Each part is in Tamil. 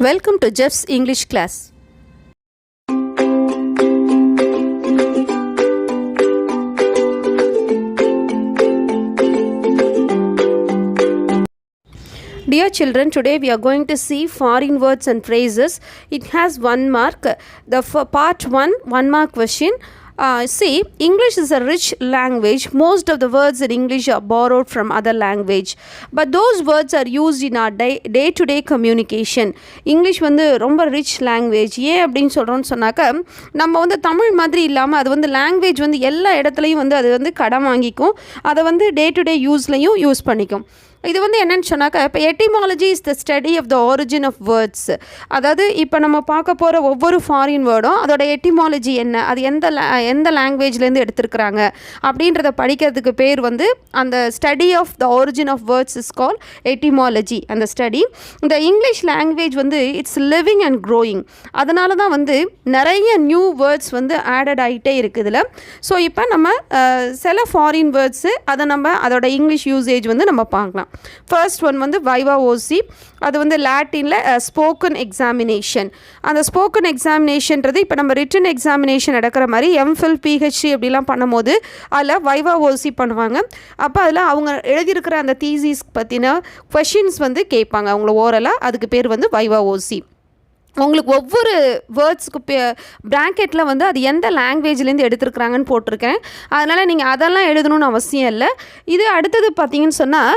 Welcome to Jeff's English class. Dear children, today we are going to see foreign words and phrases. It has 1 mark. The part 1 mark question. See, English is a rich language. Most of the words in English are borrowed from other language. But those words are used in our day-to-day communication. English வந்து ரொம்ப ரிச் லாங்குவேஜ். ஏன் அப்படின்னு சொல்கிறோன்னு சொன்னாக்கா, நம்ம வந்து தமிழ் மாதிரி இல்லாமல் அது வந்து லாங்குவேஜ் வந்து எல்லா இடத்துலையும் வந்து அது வந்து கடன் வாங்கிக்கும். அதை வந்து டே-டு-டே யூஸ்லையும் யூஸ் பண்ணிக்கும். இது வந்து என்னென்னு சொன்னாக்கா, இப்போ etymology is the study of the origin of words. அதாவது இப்போ நம்ம பார்க்க போகிற ஒவ்வொரு ஃபாரின் வேர்டும் அதோட எட்டிமாலஜி என்ன, அது எந்த லாங்குவேஜ்லேருந்து எடுத்திருக்கிறாங்க அப்படின்றத படிக்கிறதுக்கு பேர் வந்து அந்த study of the origin of words is call etymology. அந்த ஸ்டடி இந்த இங்கிலீஷ் லாங்குவேஜ் வந்து இட்ஸ் லிவிங் அண்ட் க்ரோயிங். அதனால தான் வந்து நிறைய நியூ வேர்ட்ஸ் வந்து ஆடட் ஆகிட்டே இருக்குதுல. ஸோ இப்போ நம்ம சில ஃபாரின் வேர்ட்ஸு அதை நம்ம அதோட இங்கிலீஷ் யூசேஜ் வந்து நம்ம பார்க்கலாம். ஃபர்ஸ்ட் ஒன் வந்து வைவா ஓசி. அது வந்து லாட்டினில் ஸ்போக்கன் எக்ஸாமினேஷன். அந்த ஸ்போக்கன் எக்ஸாமினேஷன்றது இப்போ நம்ம ரிட்டன் எக்ஸாமினேஷன் நடக்கிற மாதிரி எம்ஃபில் பிஹெச்டி அப்படிலாம் பண்ணும்போது அதில் வைவா ஓசி பண்ணுவாங்க. அப்போ அதில் அவங்க எழுதியிருக்கிற அந்த தீசிஸ் பற்றின கொஷின்ஸ் வந்து கேட்பாங்க அவங்கள ஓரலாக. அதுக்கு பேர் வந்து வைவா ஓசி. உங்களுக்கு ஒவ்வொரு வேர்ட்ஸுக்கு ப்ராக்கெட்டில் வந்து அது எந்த லாங்குவேஜ்லேருந்து எடுத்துருக்குறாங்கன்னு போட்டிருக்கேன். அதனால் நீங்கள் அதெல்லாம் எழுதணும்னு அவசியம் இல்லை. இது அடுத்தது பார்த்தீங்கன்னு சொன்னால்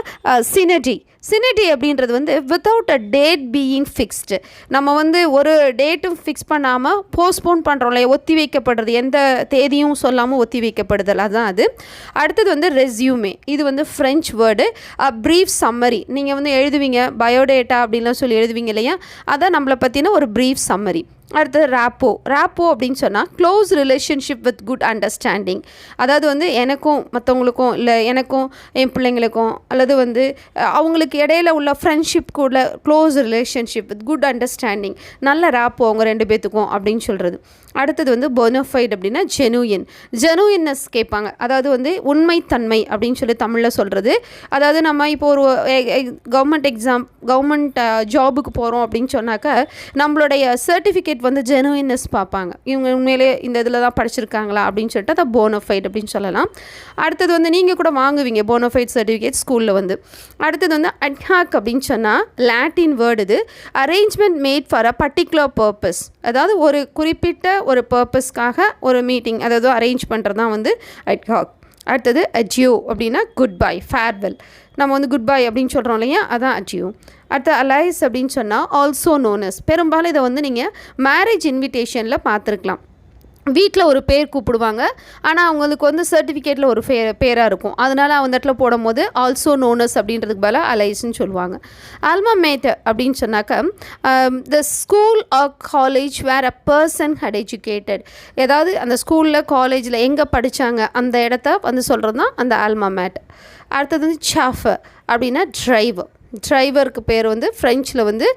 சினர்ஜி. சினர்ஜி அப்படின்றது வந்து without a date being fixed. நம்ம வந்து ஒரு டேட்டும் ஃபிக்ஸ் பண்ணாமல் போஸ்ட்போன் பண்ணுறோம்ல, ஒத்தி வைக்கப்படுறது, எந்த தேதியும் சொல்லாமல் ஒத்தி வைக்கப்படுதல், அதுதான் அது. அடுத்தது வந்து ரெஸ்யூமே. இது வந்து ஃப்ரெஞ்ச் வேர்டு. Brief summary. நீங்கள் வந்து எழுதுவீங்க பயோடேட்டா அப்படின்லாம் சொல்லி எழுதுவீங்க இல்லையா, அதான் நம்மளை பற்றின ஒரு ப்ரீஃப் சம்மரி. அடுத்தது ரேப்போ. ரேப்போ அப்படின்னு சொன்னால் close relationship with good understanding. அதாவது வந்து எனக்கும் மற்றவங்களுக்கும், இல்லை எனக்கும் என் பிள்ளைங்களுக்கும், அல்லது வந்து அவங்களுக்கு இடையில உள்ள ஃப்ரெண்ட்ஷிப் கூட close relationship with good understanding, நல்ல ரேப்போ அவங்க 2 பேத்துக்கும் அப்படின்னு சொல்கிறது. அடுத்தது வந்து பொனஃபைட் அப்படின்னா ஜெனுயின்னஸ் கேட்பாங்க. அதாவது வந்து உண்மைத்தன்மை அப்படின்னு சொல்லி தமிழில் சொல்கிறது. அதாவது நம்ம இப்போ ஒரு கவர்மெண்ட் ஜாபுக்கு போகிறோம் அப்படின்னு சொன்னாக்கா நம்மளுடைய சர்டிஃபிகேட் வந்து ஜெனுயின்னஸ் பார்ப்பாங்க. இவங்க உண்மையிலே இந்த இதில் தான் படிச்சிருக்காங்களா அப்படின்னு சொல்லிட்டு அதை போனஃபைட் அப்படின்னு சொல்லலாம். அடுத்தது வந்து நீங்கள் கூட வாங்குவீங்க போனஃபைட் சர்டிஃபிகேட் ஸ்கூலில் வந்து. அடுத்தது வந்து அட்ஹாக் அப்படின்னு சொன்னால் லாட்டின் வேர்டு. இது arrangement made for a particular purpose. அதாவது ஒரு குறிப்பிட்ட ஒரு பர்பஸ்க்காக ஒரு மீட்டிங் அதாவது அரேஞ்ச் பண்ணுறது தான் வந்து அட்ஹாக். அடுத்தது அஜியோ அப்படின்னா குட் பை, ஃபேர்வெல். நம்ம வந்து குட் பை அப்படின்னு சொல்கிறோம் இல்லையா, அதான் அஜியோ. அடுத்த அலைஸ் அப்படின்னு சொன்னால் ஆல்சோ நோனஸ். பெரும்பாலும் இதை வந்து நீங்கள் மேரேஜ் இன்விடேஷனில் பார்த்துருக்கலாம். வீட்டில் ஒரு பேர் கூப்பிடுவாங்க, ஆனால் அவங்களுக்கு வந்து சர்டிஃபிகேட்டில் ஒரு பேராக இருக்கும். அதனால் அந்த இடத்துல போடும் போது ஆல்சோ நோனஸ் அப்படின்றதுக்கு பதிலாக அலைஸ்ன்னு சொல்லுவாங்க. ஆல்மா மேட்டர் அப்படின்னு சொன்னாக்கா the school or college where a person had educated. ஏதாவது அந்த ஸ்கூலில் காலேஜில் எங்கே படித்தாங்க அந்த இடத்த வந்து சொல்கிறது தான் அந்த ஆல்மா மேட்டர். அடுத்தது வந்து சாஃபர் அப்படின்னா டிரைவர். டிரைவருக்கு பேர் வந்து ஃப்ரெஞ்சில் வந்து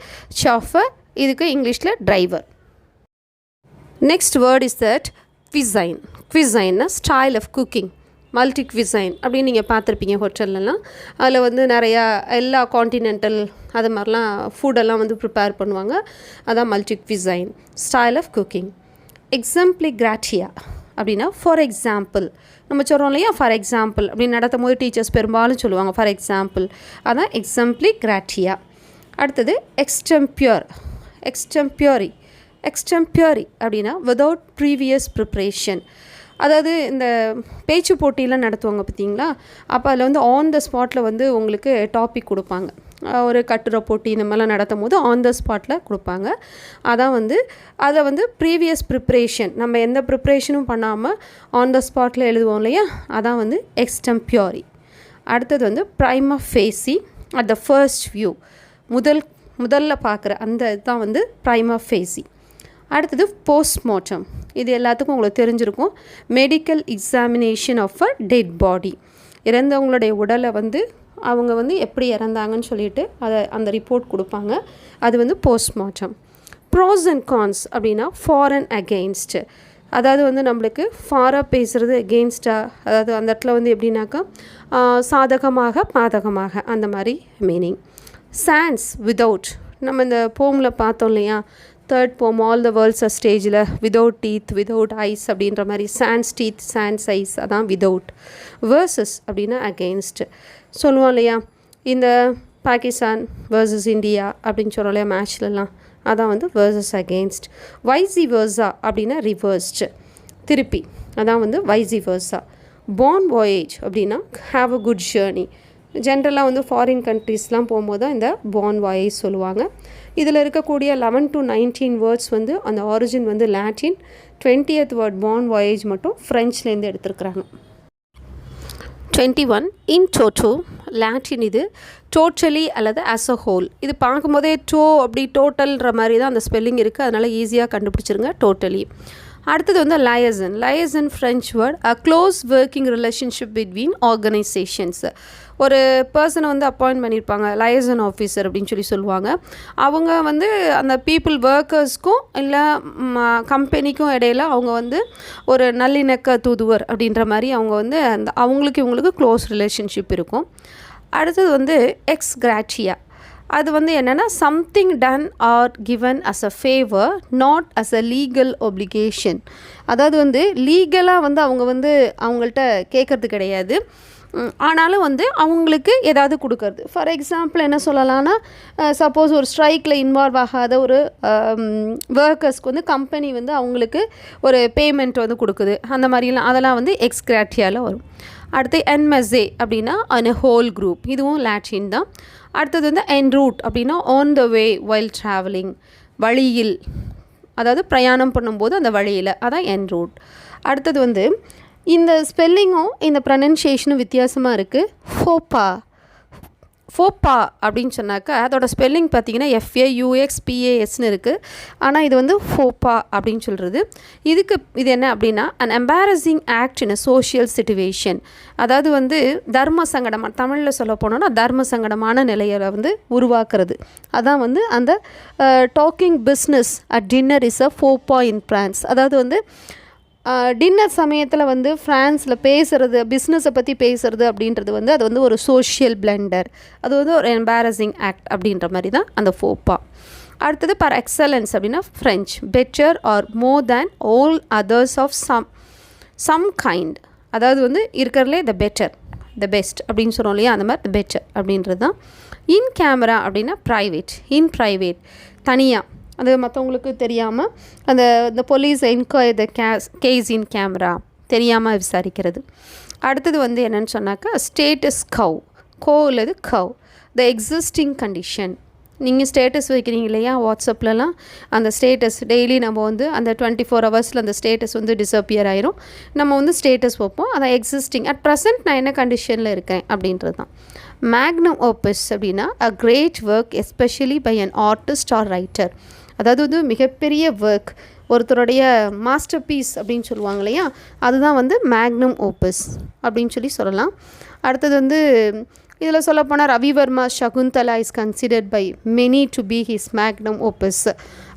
சாஃபர், இதுக்கு இங்கிலீஷில் driver. Next word is that cuisine. குவிசைன்னா style of cooking. Multi cuisine அப்படின்னு நீங்கள் பார்த்துருப்பீங்க ஹோட்டல்லலாம். அதில் வந்து நிறையா எல்லா காண்டினென்டல் அது மாதிரிலாம் ஃபுட்டெல்லாம் வந்து ப்ரிப்பேர் பண்ணுவாங்க. அதான் மல்டி குவிசைன், ஸ்டைல் ஆஃப் குக்கிங். எக்ஸாம்பிளி கிராட்டியா அப்படின்னா ஃபார் எக்ஸாம்பிள். நம்ம சொல்கிறோம் இல்லையா, ஃபார் எக்ஸாம்பிள் அப்படின்னு நடத்தும் போது டீச்சர்ஸ் பெரும்பாலும் சொல்லுவாங்க ஃபார் எக்ஸாம்பிள். அதான் எக்ஸாம்பிளி கிராட்டியா. அடுத்தது எக்ஸ்டெம்பியரி அப்படின்னா விதவுட் ப்ரீவியஸ் ப்ரிப்ரேஷன். அதாவது இந்த பேச்சு போட்டியெலாம் நடத்துவாங்க பார்த்தீங்களா, அப்போ அதில் வந்து ஆன் த ஸ்பாட்டில் வந்து உங்களுக்கு டாபிக் கொடுப்பாங்க. ஒரு கட்டுரை போட்டி இந்த மாதிரிலாம் நடத்தும் போது ஆன் த ஸ்பாட்டில் கொடுப்பாங்க. அதான் வந்து அதை வந்து ப்ரீவியஸ் ப்ரிப்ரேஷன், நம்ம எந்த ப்ரிப்ரேஷனும் பண்ணாமல் ஆன் த ஸ்பாட்டில் எழுதுவோம் இல்லையா, அதான் வந்து எக்ஸ்டெம்பியரி. அடுத்தது வந்து ப்ரைமா Facey at the first view. முதல்ல பார்க்குற அந்த இதுதான் வந்து ப்ரைமா ஃபேசி. அடுத்தது போஸ்ட்மார்ட்டம். இது எல்லாத்துக்கும் உங்களுக்கு தெரிஞ்சிருக்கும். Medical examination of a dead body. இறந்தவங்களுடைய உடலை வந்து அவங்க வந்து எப்படி இறந்தாங்கன்னு சொல்லிட்டு அந்த ரிப்போர்ட் கொடுப்பாங்க. அது வந்து போஸ்ட்மார்ட்டம். ப்ரோஸ் அண்ட் கான்ஸ் அப்படின்னா ஃபார் அண்ட் அகெயின்ஸ்ட். அதாவது வந்து நம்மளுக்கு ஃபாராக பேசுகிறது எகெயின்ஸ்டாக, அதாவது அந்த இடத்துல வந்து எப்படின்னாக்கா சாதகமாக பாதகமாக அந்த மாதிரி மீனிங். sans without நம்ம இந்த போமில் பார்த்தோம் இல்லையா, தேர்ட் போம் ஆல் த வேர்ல்ட்ஸ் ஆர் ஸ்டேஜில் விதவுட் டீத் விதவுட் ஐஸ் அப்படின்ற மாதிரி சான்ஸ் டீத் சான்ஸ் ஐஸ் அதான் விதவுட். வேர்சஸ் அப்படின்னா அகெயின்ஸ்ட் சொல்லுவோம் இல்லையா, இந்த பாகிஸ்தான் வேர்சஸ் இந்தியா அப்படின்னு சொல்கிறோம் இல்லையா மேட்ச்லலாம், அதான் வந்து வேர்சஸ் அகெயின்ஸ்ட். வைசி வேர்ஸா அப்படின்னா ரிவர்ஸ்டு திருப்பி, அதான் வந்து வைசி வேர்ஸா. பான் வாயேஜ் அப்படின்னா ஹாவ் அ குட் ஜேர்னி. ஜென்ரலாக வந்து ஃபாரின் கண்ட்ரீஸ்லாம் போகும்போது தான் இந்த பான் வாயேஜ் சொல்லுவாங்க. இதில் இருக்கக்கூடிய 11 to 19 வேர்ட்ஸ் வந்து அந்த ஆரிஜின் வந்து லாட்டின், 20th வேர்ட் பான் வாயேஜ் மட்டும் ஃப்ரெஞ்ச்லேருந்து எடுத்துருக்குறாங்க. 21 இன் டோட்டோ லாட்டின், இது டோட்டலி அல்லது ஆஸ் அ ஹோல். இது பார்க்கும்போதே அப்படி டோட்டல்ன்ற மாதிரி தான் அந்த ஸ்பெல்லிங் இருக்குது, அதனால் ஈஸியாக கண்டுபிடிச்சிருங்க டோட்டலி. அடுத்தது வந்து liaison French word, a close working relationship between organisations. ஒரு பர்சனை வந்து அப்பாயிண்ட் பண்ணியிருப்பாங்க லயசன் ஆஃபீஸர் அப்படின்னு சொல்லுவாங்க. அவங்க வந்து அந்த பீப்புள் ஒர்க்கர்ஸ்க்கும் இல்லை கம்பெனிக்கும் இடையில அவங்க வந்து ஒரு நல்லிணக்க தூதுவர் அப்படின்ற மாதிரி அவங்க வந்து அந்த அவங்களுக்கு இவங்களுக்கு க்ளோஸ் ரிலேஷன்ஷிப் இருக்கும். அடுத்தது வந்து எக்ஸ் கிராட்டியா, அது வந்து என்னென்னா something done or given as a favour not as a legal obligation. அதாவது வந்து லீகலாக வந்து அவங்க வந்து அவங்கள்ட்ட கேட்குறது கிடையாது, ஆனாலும் வந்து அவங்களுக்கு ஏதாவது கொடுக்கறது. ஃபார் எக்ஸாம்பிள் என்ன சொல்லலாம்னா, சப்போஸ் ஒரு ஸ்ட்ரைக்கில் இன்வால்வ் ஆகாத ஒரு ஒர்க்கர்ஸ்க்கு வந்து கம்பெனி வந்து அவங்களுக்கு ஒரு பேமெண்ட் வந்து கொடுக்குது, அந்த மாதிரிலாம் அதெல்லாம் வந்து எக்ஸ் கிராட்டியாவில் வரும். அடுத்து என்மெஸ்ஏ அப்படின்னா அன் ஹோல் குரூப், இதுவும் லாட்டின் தான். அடுத்தது வந்து என் ரூட் அப்படின்னா on the way while travelling, வழியில், அதாவது பிரயாணம் பண்ணும்போது அந்த வழியில், அதான் என் ரூட். அடுத்தது வந்து இந்த ஸ்பெல்லிங்கும் இந்த ப்ரனன்சியேஷனும் வித்தியாசமாக இருக்குது. ஃபோப்பா அப்படின்னு சொன்னாக்கா அதோட ஸ்பெல்லிங் பார்த்திங்கன்னா FAUXPASன்னு இருக்குது, ஆனால் இது வந்து ஃபோப்பா அப்படின்னு சொல்கிறது. இது என்ன அப்படின்னா an embarrassing act in a social situation, அதாவது வந்து தர்ம சங்கடமாக, தமிழில் சொல்ல போனோன்னா தர்ம சங்கடமான நிலையை வந்து உருவாக்குறது. அதான் வந்து அந்த talking business at dinner is a ஃபோப்பா இன் ஃப்ரான்ஸ். அதாவது வந்து டின்னர் சமயத்தில் வந்து ஃப்ரான்ஸில் பேசுகிறது, பிஸ்னஸை பற்றி பேசுகிறது அப்படின்றது வந்து அது வந்து ஒரு சோஷியல் பிளண்டர், அது வந்து ஒரு எம்பாரசிங் ஆக்ட் அப்படின்ற மாதிரி தான் அந்த ஃபோப்பா. அடுத்தது பர் எக்ஸலன்ஸ் அப்படின்னா French better or more than all others of some kind, அதாவது வந்து இருக்கிறதுலே த பெட்டர் த பெஸ்ட் அப்படின்னு சொல்கிறோம் இல்லையா, அந்த மாதிரி த பெட்டர் அப்படின்றது தான். இன் கேமரா அப்படின்னா ப்ரைவேட், இன் ப்ரைவேட் தனியாக, அது மற்றவங்களுக்கு தெரியாமல் அந்த police enquire the case in camera, தெரியாமல் விசாரிக்கிறது. அடுத்தது வந்து என்னென்னு சொன்னாக்கா ஸ்டேட்டஸ் கோ இல்லது கவ் த எக்ஸிஸ்டிங் கண்டிஷன். நீங்கள் ஸ்டேட்டஸ் வைக்கிறீங்க இல்லையா வாட்ஸ்அப்லலாம், அந்த ஸ்டேட்டஸ் டெய்லி நம்ம வந்து அந்த 24 ஹவர்ஸில் அந்த ஸ்டேட்டஸ் வந்து டிஸப்பியர் ஆயிரும். நம்ம வந்து ஸ்டேட்டஸ் வைப்போம், அதை எக்ஸிஸ்டிங் அட் ப்ரெசென்ட் நான் என்ன கண்டிஷனில் இருக்கேன் அப்படின்றது தான். மேக்னம் ஓப்பஸ் அப்படின்னா a great work especially by an artist or writer, அதாவது வந்து மிகப்பெரிய ஒர்க், ஒருத்தருடைய மாஸ்டர் பீஸ் அப்படின்னு சொல்லுவாங்க இல்லையா, அதுதான் வந்து மேக்னம் ஓப்பஸ் அப்படின்னு சொல்லலாம். அடுத்தது வந்து இதில் சொல்லப்போனால் Ravi Varma Shakuntala is considered by many to be his magnum opus.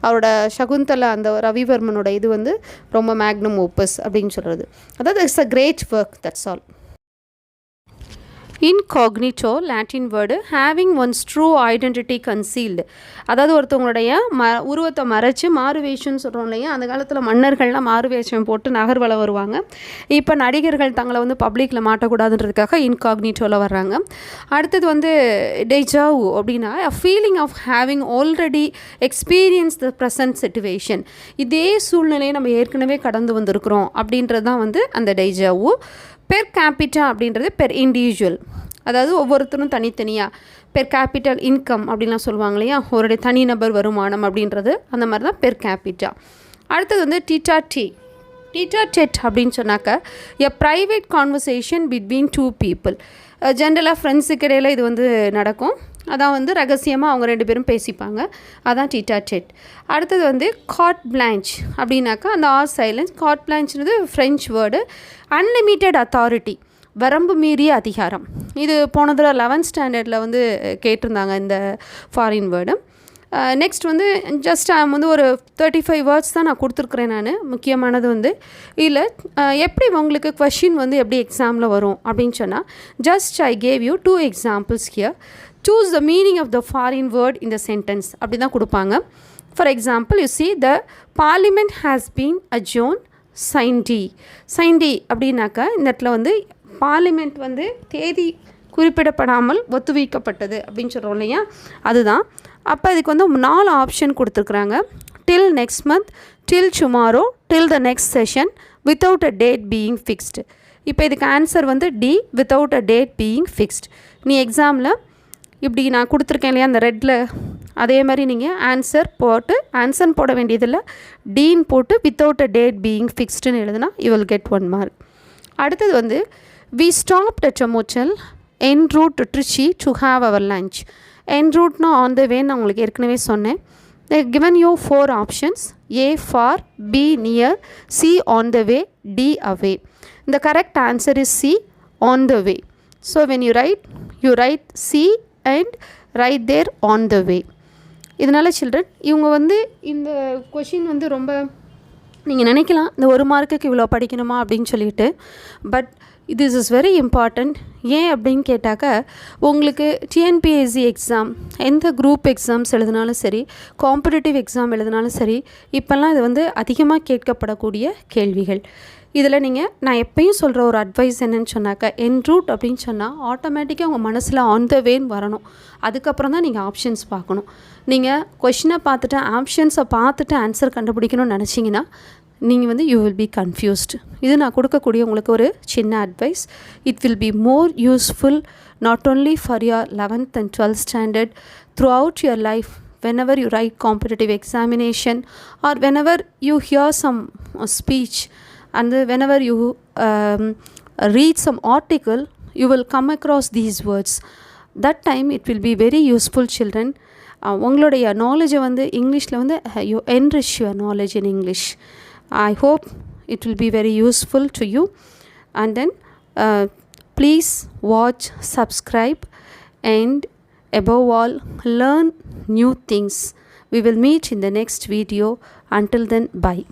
அவரோட சகுந்தலா அந்த ரவிவர்மனோட இது வந்து ரொம்ப மேக்னம் ஓப்பஸ் அப்படின்னு சொல்கிறது. அதாவது it's a great work, that's all. Incognito Latin word having one's true identity concealed, அதாவது ஒருத்தவங்களுடைய உருவத்தை மறைச்சி மாறுவேஷம்னு சொல்கிறோம் இல்லையா, அந்த காலத்தில் மன்னர்கள்லாம் மாறுவேஷம் போட்டு நகர்வலம் வருவாங்க. இப்போ நடிகர்கள் தங்களை வந்து பப்ளிக்கில் மாட்டக்கூடாதுன்றதுக்காக இன்காக்னிட்டோவில் வர்றாங்க. அடுத்தது வந்து டெஜாவு அப்படின்னா a feeling of having already experience the present situation, இதே சூழ்நிலையை நம்ம ஏற்கனவே கடந்து வந்திருக்கிறோம் அப்படின்றது தான் வந்து அந்த டெஜாவு. பெர் கேபிட்டா அப்படின்றது பெர் இண்டிவிஜுவல், அதாவது ஒவ்வொருத்தரும் தனித்தனியாக பெர் கேபிட்டல் இன்கம் அப்படின்லாம் சொல்லுவாங்க இல்லையா, ஒரு தனிநபர் வருமானம் அப்படின்றது, அந்த மாதிரி தான் பெர் கேபிட்டா. அடுத்தது வந்து டீட்டா டெட் அப்படின்னு சொன்னாக்க a private conversation between two people. ஜென்ரலாக ஃப்ரெண்ட்ஸுக்கு இடையில் இது வந்து நடக்கும், அதான் வந்து ரகசியமாக அவங்க 2 பேரும் பேசிப்பாங்க, அதான் டீட்டா டெட். அடுத்தது வந்து காட் பிளான்ச் அப்படின்னாக்கா அந்த ஆர் சைலன்ஸ். காட் பிளான்ச்ன்றது ஃப்ரெஞ்ச் வேர்டு. அன்லிமிட்டெட் அத்தாரிட்டி, வரம்பு மீறிய அதிகாரம். இது போனதில் 11th ஸ்டாண்டர்டில் வந்து கேட்டிருந்தாங்க இந்த ஃபாரின் வேர்டு. நெக்ஸ்ட் வந்து ஜஸ்ட் வந்து ஒரு 35 வேர்ட்ஸ் தான் நான் கொடுத்துருக்குறேன் நான். முக்கியமானது வந்து இல்லை எப்படி உங்களுக்கு கொஷின் வந்து எப்படி எக்ஸாமில் வரும் அப்படின்னு சொன்னால், just I gave you 2 examples here. choose the meaning of the foreign word in the sentence அப்படி தான் கொடுப்பாங்க. For example, you see the parliament has been adjourned sin D. sin D அப்படின்னாக்கா இந்த இடத்துல வந்து பார்லிமெண்ட் வந்து தேதி குறிப்பிடப்படாமல் ஒத்திவைக்கப்பட்டது அப்படின்னு சொல்கிறோம் இல்லையா, அதுதான். அப்போ இதுக்கு வந்து 4 ஆப்ஷன் கொடுத்துருக்குறாங்க. till next month, till tomorrow, till the next session, without a date being fixed. இப்போ இதுக்கு ஆன்சர் வந்து D, without a date being fixed. நீ எக்ஸாமில் இப்படி நான் கொடுத்துருக்கேன் இல்லையா அந்த ரெட்டில், அதே மாதிரி நீங்கள் ஆன்சர் போட வேண்டியதில்லை, டீன் போட்டு வித்தவுட் அ டேட் பீயிங் ஃபிக்ஸ்டுன்னு எழுதுனா யூ வில் கெட் 1 mark. அடுத்தது வந்து we stopped at a motel en route to Trichy to have our lunch. en routeனா on the way நான் உங்களுக்கு ஏற்கனவே சொன்னேன். they given you 4 options: A far, B near, C on the way, D away. The correct answer is C, on the way. So when you write C and write there on the way. இதனால் சில்ட்ரன் இவங்க வந்து இந்த கொஷின் வந்து ரொம்ப நீங்கள் நினைக்கலாம் இந்த 1 மார்க்குக்கு இவ்வளோ படிக்கணுமா அப்படின்னு சொல்லிட்டு, but this is very important. ஏன் அப்படின்னு கேட்டாக்க, உங்களுக்கு டிஎன்பிஎஸ்சி எக்ஸாம் எந்த குரூப் எக்ஸாம்ஸ் எழுதினாலும் சரி, காம்படிட்டிவ் எக்ஸாம் எழுதினாலும் சரி, இப்போல்லாம் இது வந்து அதிகமாக கேட்கப்படக்கூடிய கேள்விகள். இதில் நான் எப்பயும் சொல்கிற ஒரு அட்வைஸ் என்னன்னு சொன்னாக்க, என் ரூட் அப்படின்னு சொன்னால் ஆட்டோமேட்டிக்காக உங்கள் மனசில் ஆன் த வேன்னு வரணும். அதுக்கப்புறம் தான் நீங்கள் ஆப்ஷன்ஸ் பார்க்கணும். நீங்கள் கொஷினை பார்த்துட்டு ஆப்ஷன்ஸை பார்த்துட்டு ஆன்சர் கண்டுபிடிக்கணும்னு நினச்சிங்கன்னா நீங்கள் வந்து யூ வில் பி கன்ஃபியூஸ்டு. இது நான் கொடுக்கக்கூடிய உங்களுக்கு ஒரு சின்ன advice. It will be more useful not only for your 11th and 12th standard, throughout your life, whenever you write competitive examination or whenever you hear some speech and whenever you read some article, you will come across these words. That time it will be very useful, children. உங்களுடைய நாலேஜை வந்து இங்கிலீஷில் வந்து you enrich your knowledge in English. I hope it will be very useful to you. And then please watch, subscribe, and above all learn new things. We will meet in the next video. Until then, bye.